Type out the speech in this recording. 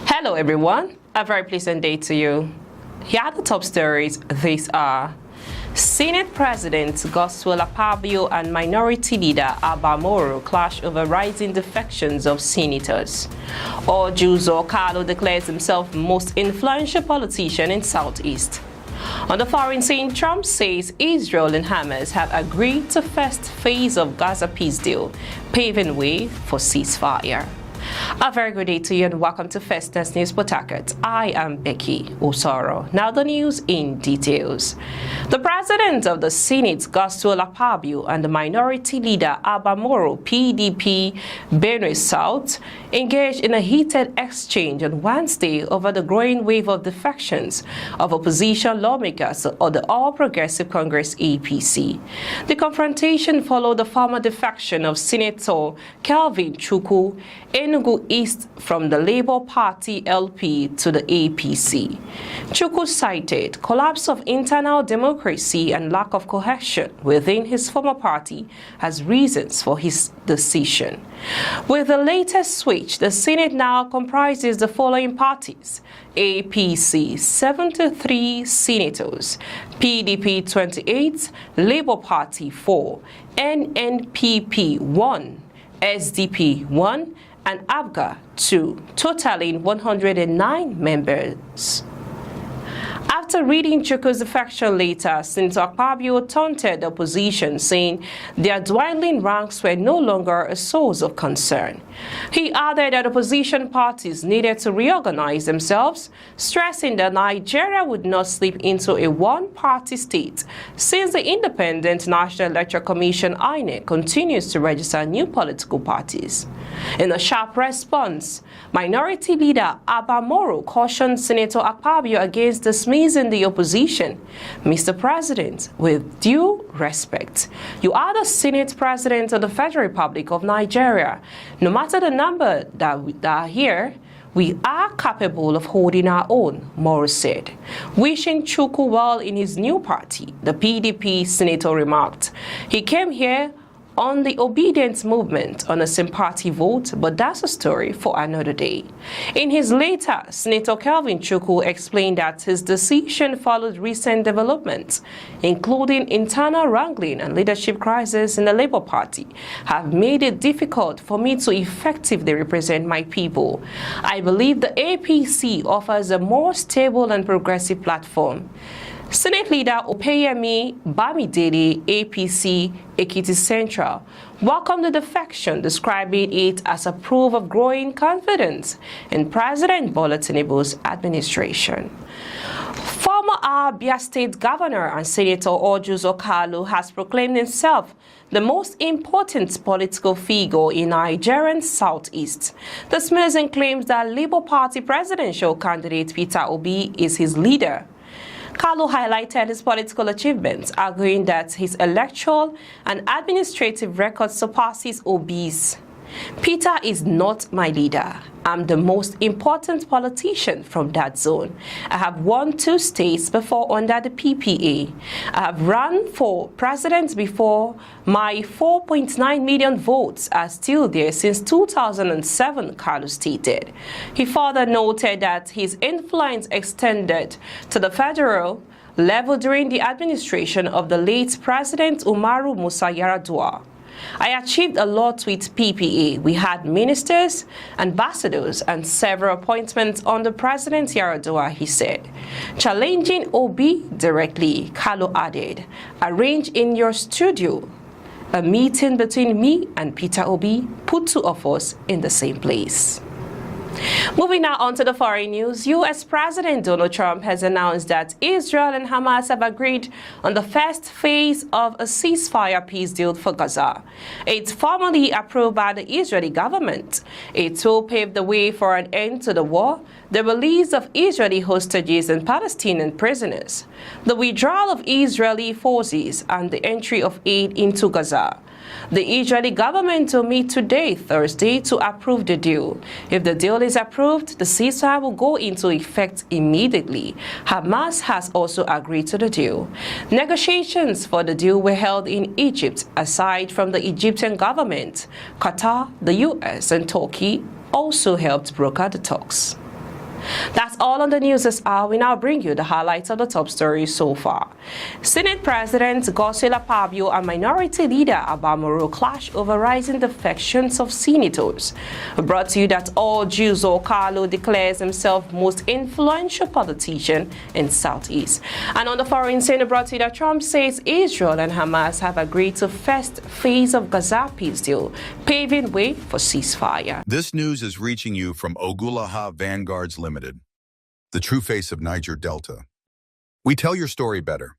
Hello everyone, a very pleasant day to you. Here are the top stories. These are: Senate President Godswill Akpabio and Minority Leader Abba Moro clash over rising defections of senators. Ogulagha Vanguards declares himself most influential politician in Southeast. On the foreign scene, Trump says Israel and Hamas have agreed to first phase of Gaza peace deal, paving way for ceasefire. A very good day to you and welcome to Fastest News Port Harcourt. I am Becky Osoro. Now the news in details. The President of the Senate, Godswill Akpabio, and the Minority Leader Abba Moro, PDP, Benue South, engaged in a heated exchange on Wednesday over the growing wave of defections of opposition lawmakers of the All Progressive Congress APC. The confrontation followed the former defection of Senator Kelvin Chukwu Enugu East from the Labour Party LP to the APC. Chukwu cited collapse of internal democracy and lack of cohesion within his former party as reasons for his decision. With the latest switch, the Senate now comprises the following parties: APC 73 senators, PDP 28, Labour Party 4, NNPP 1, SDP 1, and ABGA 2, totaling 109 members. After reading Chukwu's defection letter, Senator Akpabio taunted the opposition, saying their dwindling ranks were no longer a source of concern. He added that opposition parties needed to reorganize themselves, stressing that Nigeria would not slip into a one-party state since the Independent National Electoral Commission (INEC) continues to register new political parties. In a sharp response, Minority Leader Abba Moro cautioned Senator Akpabio against dismissing the opposition. Mr. President, with due respect, you are the Senate President of the Federal Republic of Nigeria. No matter the number that are here, we are capable of holding our own, Moro said. Wishing Chukwu well in his new party, the PDP senator remarked. He came here on the obedience movement on a sympathy vote, but that's a story for another day. In his letter, Senator Kelvin Chukwu explained that his decision followed recent developments, including internal wrangling and leadership crisis in the Labour Party, have made it difficult for me to effectively represent my people. I believe the APC offers a more stable and progressive platform. Senate Leader Opeyemi Bamidele, APC, Ekiti Central, welcomed the defection, describing it as a proof of growing confidence in President Bola Tinubu's administration. Former Abia State Governor and Senator Ogulagha Vanguards has proclaimed himself the most important political figure in Nigerian Southeast, dismissing claims that Labour Party presidential candidate Peter Obi is his leader. Kalu highlighted his political achievements, arguing that his electoral and administrative record surpasses Obi's. Peter is not my leader. I'm the most important politician from that zone. I have won 2 states before under the PPA. I have run for president before. My 4.9 million votes are still there since 2007, Carlos stated. He further noted that his influence extended to the federal level during the administration of the late President Umaru Musa Yar'Adua. I achieved a lot with PPA. We had ministers, ambassadors, and several appointments under President Yar'Adua, he said. Challenging Obi directly, Kalu added, arrange in your studio a meeting between me and Peter Obi, put 2 of us in the same place. Moving now on to the foreign news, U.S. President Donald Trump has announced that Israel and Hamas have agreed on the first phase of a ceasefire peace deal for Gaza. It's formally approved by the Israeli government. It will pave the way for an end to the war, the release of Israeli hostages and Palestinian prisoners, the withdrawal of Israeli forces, and the entry of aid into Gaza. The Israeli government will meet today, Thursday, to approve the deal. If the deal is approved, the ceasefire will go into effect immediately. Hamas has also agreed to the deal. Negotiations for the deal were held in Egypt. Aside from the Egyptian government, Qatar, the U.S., and Turkey also helped broker the talks. That's all on the news this hour. We now bring you the highlights of the top stories so far. Senate President Godswill Akpabio and Minority Leader Abba Moro clash over rising defections of senators. Brought to you that all Jews or Carlo declares himself most influential politician in Southeast. And on the foreign scene, brought to you that Trump says Israel and Hamas have agreed to first phase of Gaza peace deal, paving way for ceasefire. This news is reaching you from Ogulagha Vanguards Limited, the true face of Niger Delta. We tell your story better.